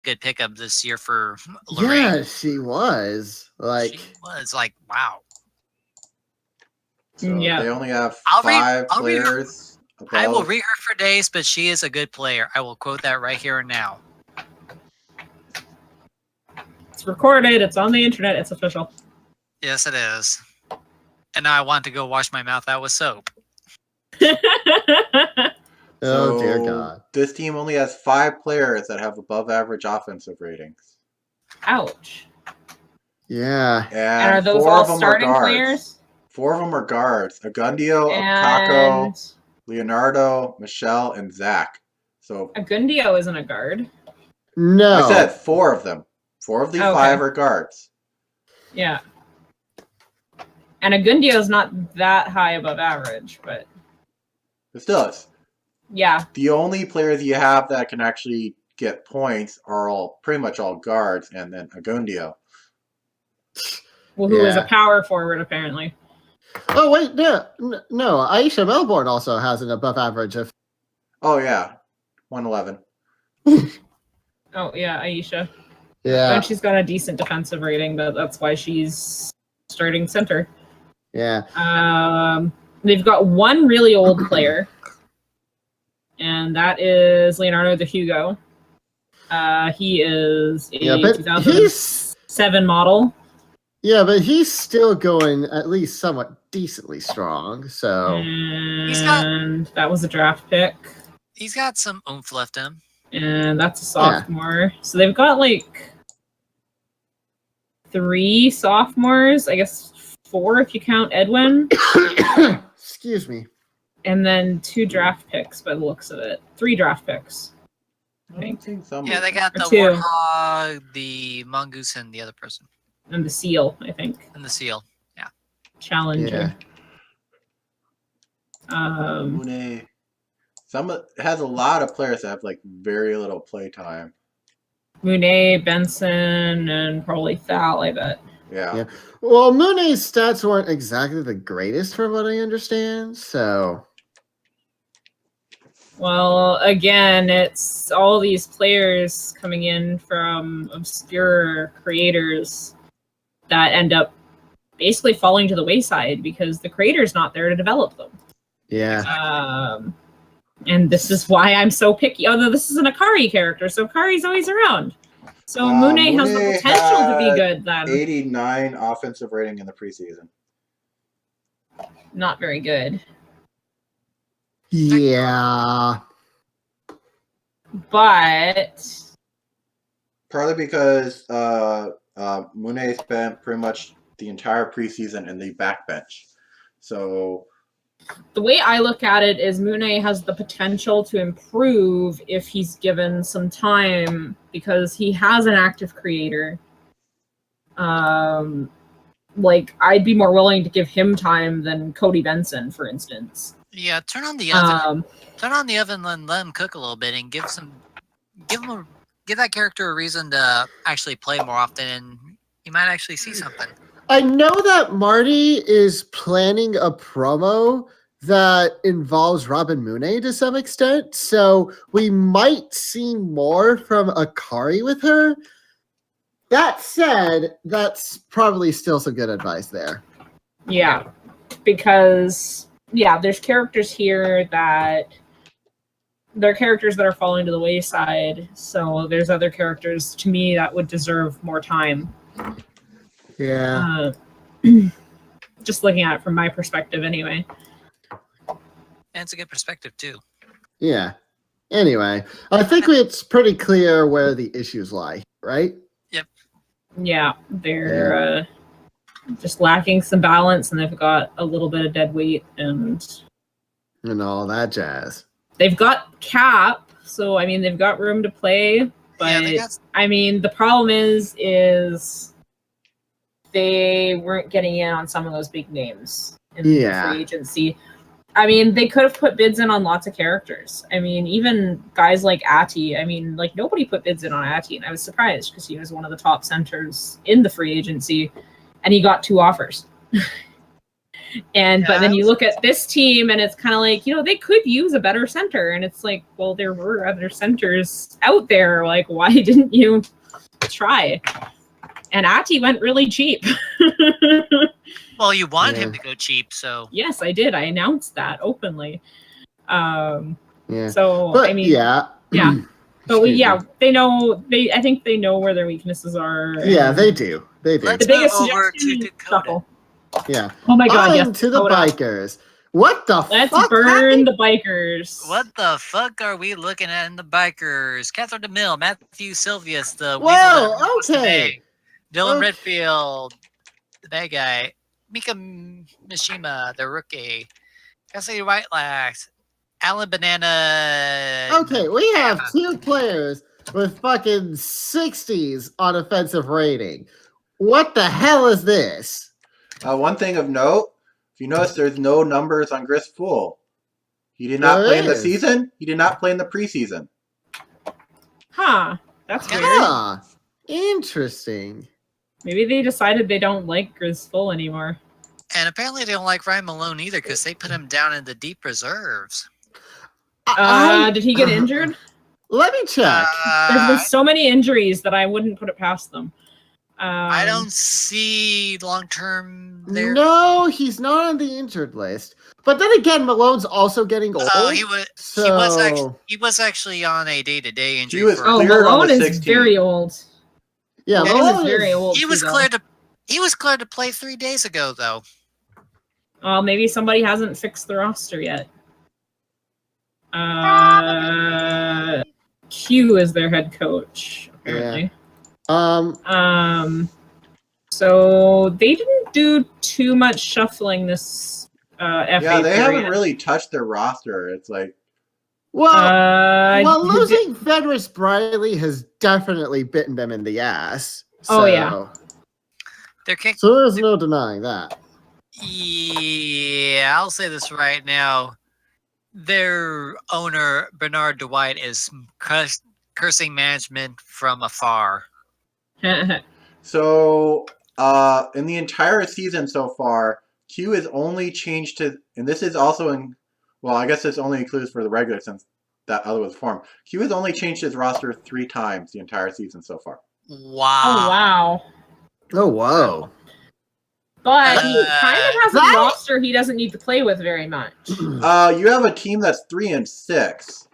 good pickup this year for Lorraine. Yeah, she was. Wow. So they only have I'll read- five I'll read her- players. I will above. read her for days, but she is a good player. I will quote that right here and now. It's recorded. It's on the internet. It's official. Yes, it is. And now I want to go wash my mouth out with soap. Oh, dear So God. This team only has 5 players that have above average offensive ratings. Ouch. Yeah. And are And those 4 all of them starting are guards. players? 4 of them are guards. Agundio, And Akako, Leonardo, Michelle, and Zach. So Agundio isn't a guard. No. I said 4 of them. 4 of the Okay. 5 are guards. Yeah. And Agundio is not that high above average, but It still is. yeah. The only players you have that can actually get points are pretty much all guards, and then Agundio. Well, who is Yeah. a power forward apparently. Oh, wait, no. Aisha Melbourne also has an above average of. Oh yeah, 111. Oh yeah, Aisha. Yeah. And she's got a decent defensive rating, but that's why she's starting center. Yeah. They've got one really old player, and that is Leonardo de Hugo. He is a Yeah, but 2007 model. Yeah, but he's still going at least somewhat decently strong. So And that was a draft pick. He's got some oomph left in him. And that's a sophomore. So they've got like 3 sophomores, I guess 4 if you count Edwin. Excuse me. And then 2 draft picks by the looks of it. 3 draft picks. I think. Yeah, they got Or the 2. warthog, the mongoose, and the other person. And the seal, I think. And the seal. Yeah. Challenger. Mune. It has a lot of players that have like very little play time. Monet, Benson, and probably Thal, I bet. Yeah. Well, Mooney's stats weren't exactly the greatest from what I understand, so. Well, again, it's all these players coming in from obscure creators that end up basically falling to the wayside because the creator's not there to develop them. Yeah. And this is why I'm so picky. Although this is an Akari character, so Akari's always around. So Monet has the potential to be good then. 89 offensive rating in the preseason. Not very good. Yeah. But Partly because Monet spent pretty much the entire preseason in the backbench. So the way I look at it is Monet has the potential to improve if he's given some time because he has an active creator. Like I'd be more willing to give him time than Cody Benson, for instance. Yeah, turn on the oven. Turn on the oven and let him cook a little bit and give that character a reason to actually play more often, and you might actually see something. I know that Marty is planning a promo that involves Robin Mooney to some extent, so we might see more from Akari with her. That said, that's probably still some good advice there. Yeah, because there's characters here that they're characters that are falling to the wayside. So there's other characters to me that would deserve more time. Yeah. Just looking at it from my perspective, anyway. And it's a good perspective too. Yeah. Anyway, I think it's pretty clear where the issues lie, right? Yep. Yeah, they're just lacking some balance, and they've got a little bit of dead weight, and all that jazz. They've got cap, so I mean they've got room to play, but I mean the problem is they weren't getting in on some of those big names in the free agency. I mean, they could have put bids in on lots of characters. I mean, even guys like Ati. I mean, like nobody put bids in on Ati, and I was surprised because he was one of the top centers in the free agency, and he got 2 offers. But then you look at this team and it's kind of like, they could use a better center. And it's like, well, there were other centers out there. Like, why didn't you try? And Ati went really cheap. Well, you wanted him to go cheap, so. Yes, I did. I announced that openly. So, but, I mean, yeah. But they know. I think they know where their weaknesses are. Yeah, they do. They do. Let's the biggest move over to suggestion, Dakota. Shuffle. Yeah. Oh my God! Yes, To the Dakota. bikers. What the Let's fuck? burn the bikers. What the fuck are we looking at in the bikers? Catherine DeMille, Matthew Silvius, the Whoa, weasel that was okay. today. Dylan Okay. Redfield, the bad guy. Mika Mishima, the rookie. Cassidy Whitelax. Alan Banana. Okay, we have 2 players with fucking 60s on offensive rating. What the hell is this? One thing of note, if you notice, there's no numbers on Gris Fool. He did not There play in the is. season. He did not play in the preseason. Huh? That's weird. Ah, interesting. Maybe they decided they don't like Grisful anymore. And apparently they don't like Ryan Malone either because they put him down in the deep reserves. Did he get injured? Let me check. There's been so many injuries that I wouldn't put it past them. I don't see long-term there. No, he's not on the injured list. But then again, Malone's also getting old. Oh, he was. So... He was actually on a day-to-day injury. He was Oh, cleared on Malone the is 16th. very old. Yeah, Malone Malone is very old. He was too, though. cleared to. He was cleared to play 3 days ago, though. Maybe somebody hasn't fixed the roster yet. Q is their head coach, apparently. So they didn't do too much shuffling this FA Yeah, they period. haven't really touched their roster. It's like, Well, losing Fenris Briley has definitely bitten them in the ass. Oh, yeah. They're kick. So there's no denying that. Yeah, I'll say this right now. Their owner, Bernard Dwight, is cursing management from afar. so in the entire season so far, Q is only changed to, and this is also in, well, I guess this only includes for the regular since that other was formed. Q has only changed his roster 3 times the entire season so far. Wow. Oh, wow. Oh, whoa. But he kind of has a that- roster he doesn't need to play with very much. You have a team that's 3-6.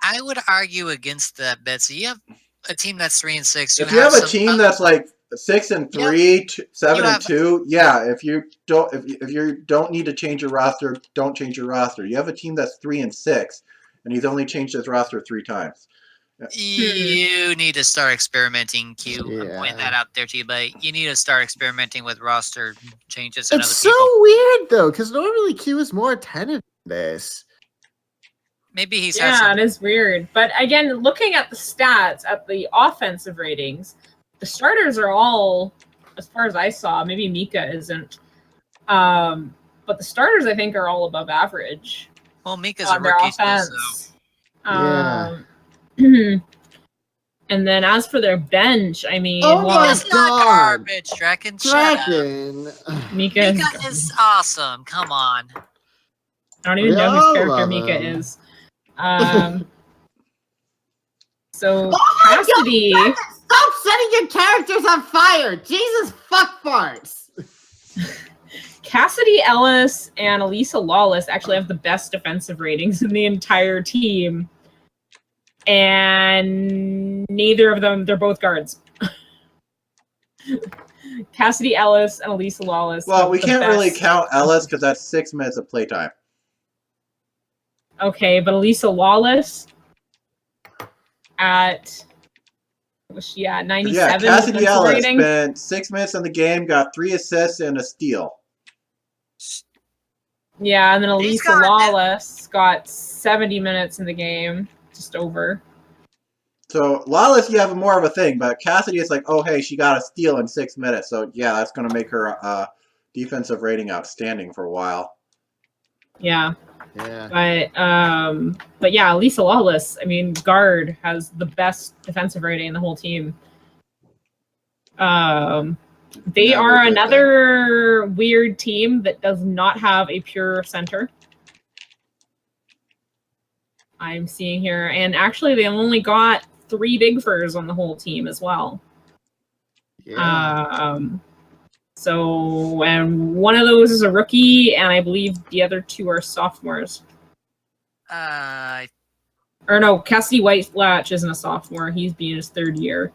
I would argue against that, Betsy. You have a team that's 3-6. If you have a team that's like 6-3, 7-2, yeah. If you don't need to change your roster, don't change your roster. You have a team that's 3-6, and he's only changed his roster 3 times. You need to start experimenting, Q. I'm Yeah. pointing that out there to you, but you need to start experimenting with roster changes and It's other so people. weird, though, because normally Q is more attentive to this. Maybe he's had Yeah, some. it is weird. But again, looking at the stats, at the offensive ratings, the starters are all, as far as I saw, maybe Mika isn't. But the starters, I think, are all above average Well, Mika's a on their rookie, still, offense. so. And then as for their bench, I mean, Oh well, my It's not God. garbage, Draken. Shut up. Draken. Mika Mika is awesome. Come on. I don't even We know all whose character love Mika him. is. So Oh my Cassidy, Stop setting your characters on fire! Jesus fuck farts! Cassidy Ellis and Elisa Lawless actually have the best defensive ratings in the entire team. And neither of them, they're both guards. Cassidy Ellis and Elisa Lawless. Well, have we the can't really best- count Ellis because that's 6 minutes of playtime. Okay, but Elisa Lawless at, what was she at? 97 Yeah, Cassidy defensive Ellis rating? spent 6 minutes in the game, got 3 assists and a steal. Yeah, and then He's Elisa got- Lawless got 70 minutes in the game, just over. So Lawless, you have more of a thing, but Cassidy is like, oh hey, she got a steal in 6 minutes, so yeah, that's going to make her defensive rating outstanding for a while. Yeah, Yeah. but yeah, Elisa Lawless, I mean, guard has the best defensive rating in the whole team. They Never are did that. another weird team that does not have a pure center. I'm seeing here. And actually, they only got 3 big furs on the whole team as well. Yeah. So, and one of those is a rookie, and I believe the other 2 are sophomores. Or no, Cassidy Whitelatch isn't a sophomore. He's being his 3rd year.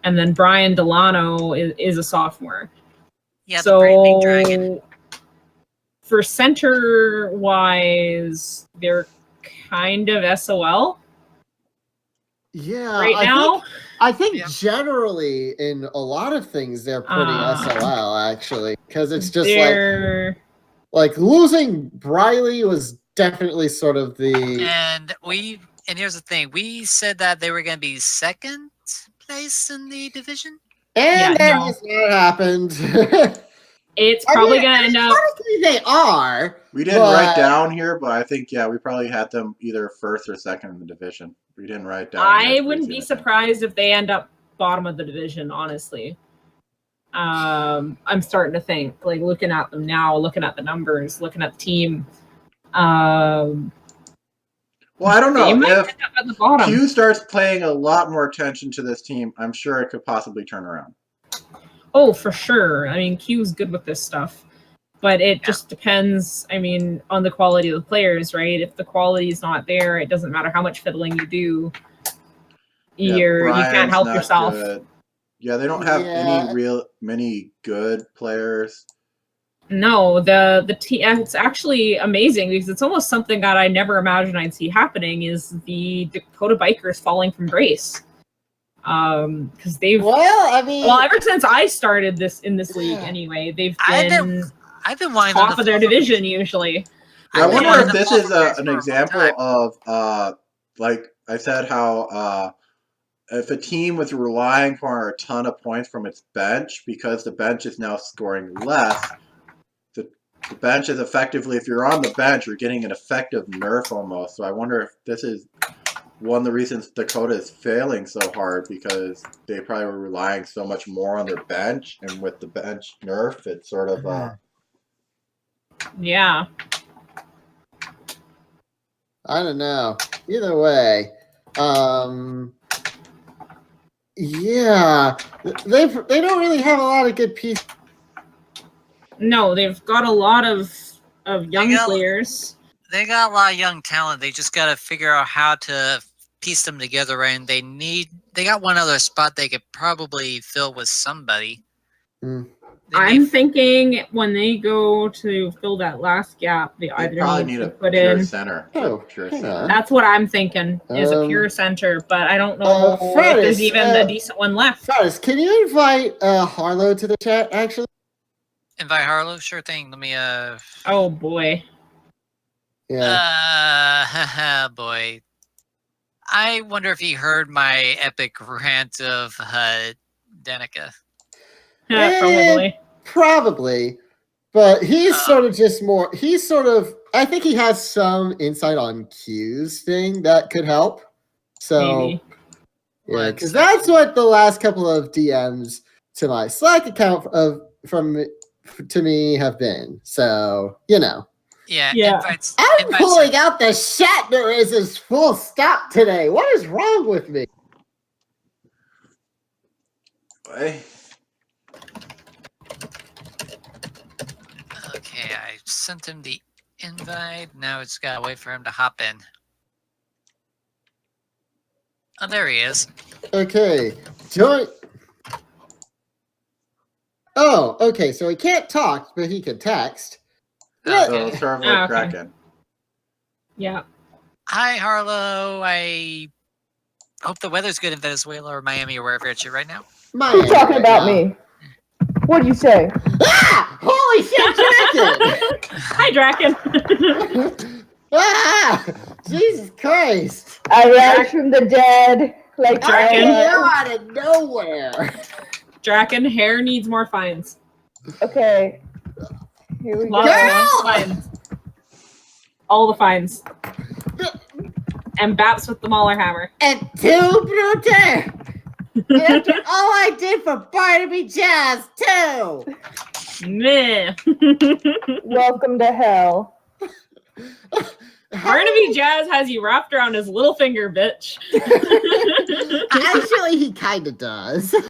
And then Brian Delano is a sophomore. Yeah, the Great Big Dragon. So, for center-wise, they're kind of SOL Yeah. right now. I think Yeah. generally in a lot of things they're pretty SOL actually, because it's just like losing Briley was definitely sort of the. And here's the thing: we said that they were going to be 2nd place in the division. And that has not happened. It's probably going to end up. Honestly, they are. We didn't write down here, but I think, yeah, we probably had them either 1st or 2nd in the division. We didn't write down. I wouldn't be surprised if they end up bottom of the division, honestly. I'm starting to think, like, looking at them now, looking at the numbers, looking at the team. Well, I don't know. If Q starts paying a lot more attention to this team, I'm sure it could possibly turn around. Oh, for sure. I mean, Q's good with this stuff. But it just depends, I mean, on the quality of the players, right? If the quality is not there, it doesn't matter how much fiddling you do. You can't help yourself. Good. Yeah, they don't have many good players. No, the team. It's actually amazing because it's almost something that I never imagined I'd see happening. Is the Dakota Bikers falling from grace? Because they've ever since I started in this league anyway, they've been I've been wanting top of their division usually. I wonder if this is an example of like I said, how if a team was relying for a ton of points from its bench because the bench is now scoring less. The bench is effectively, if you're on the bench, you're getting an effective nerf almost. So I wonder if this is one of the reasons Dakota is failing so hard, because they probably were relying so much more on their bench, and with the bench nerf, it's sort of yeah. I don't know. Either way, yeah, they don't really have a lot of good pieces. No, they've got a lot of young players. They got a lot of young talent. They just got to figure out how to piece them together, and they got one other spot they could probably fill with somebody. I'm thinking when they go to fill that last gap, they either need to put in center. Pure center. That's what I'm thinking is a pure center, but I don't know if there's even a decent one left. Fratis, can you invite Harlow to the chat? Actually, invite Harlow. Sure thing. Let me. Oh boy. Yeah. Boy. I wonder if he heard my epic rant of Danica. Probably. But he's sort of just more. He's sort of. I think he has some insight on Q's thing that could help. So, maybe. Yeah, because that's what the last couple of DMs to my Slack account to me have been. So, you know. Yeah. I'm pulling out the Shatner as his full stop today. What is wrong with me? Hey. Okay, I sent him the invite. Now it's got to wait for him to hop in. Oh, there he is. Okay. Join. Oh, okay. So he can't talk, but he can text. So serve like Kraken. Yeah. Hi, Harlow. I hope the weather's good in Venezuela or Miami or wherever it's right now. Who's talking about me? What'd you say? Ah! Holy shit, Draken! Hi, Draken. Ah! Jesus Christ! I rise from the dead like Draken. Out of nowhere. Draken, hair needs more fines. Okay. Here we go. Fines. All the fines. And Baps with the Mauler hammer. And two brute. After all I did for Barnaby Jazz, too! Meh. Welcome to hell. Barnaby Jazz has you wrapped around his little finger, bitch. Actually, he kind of does.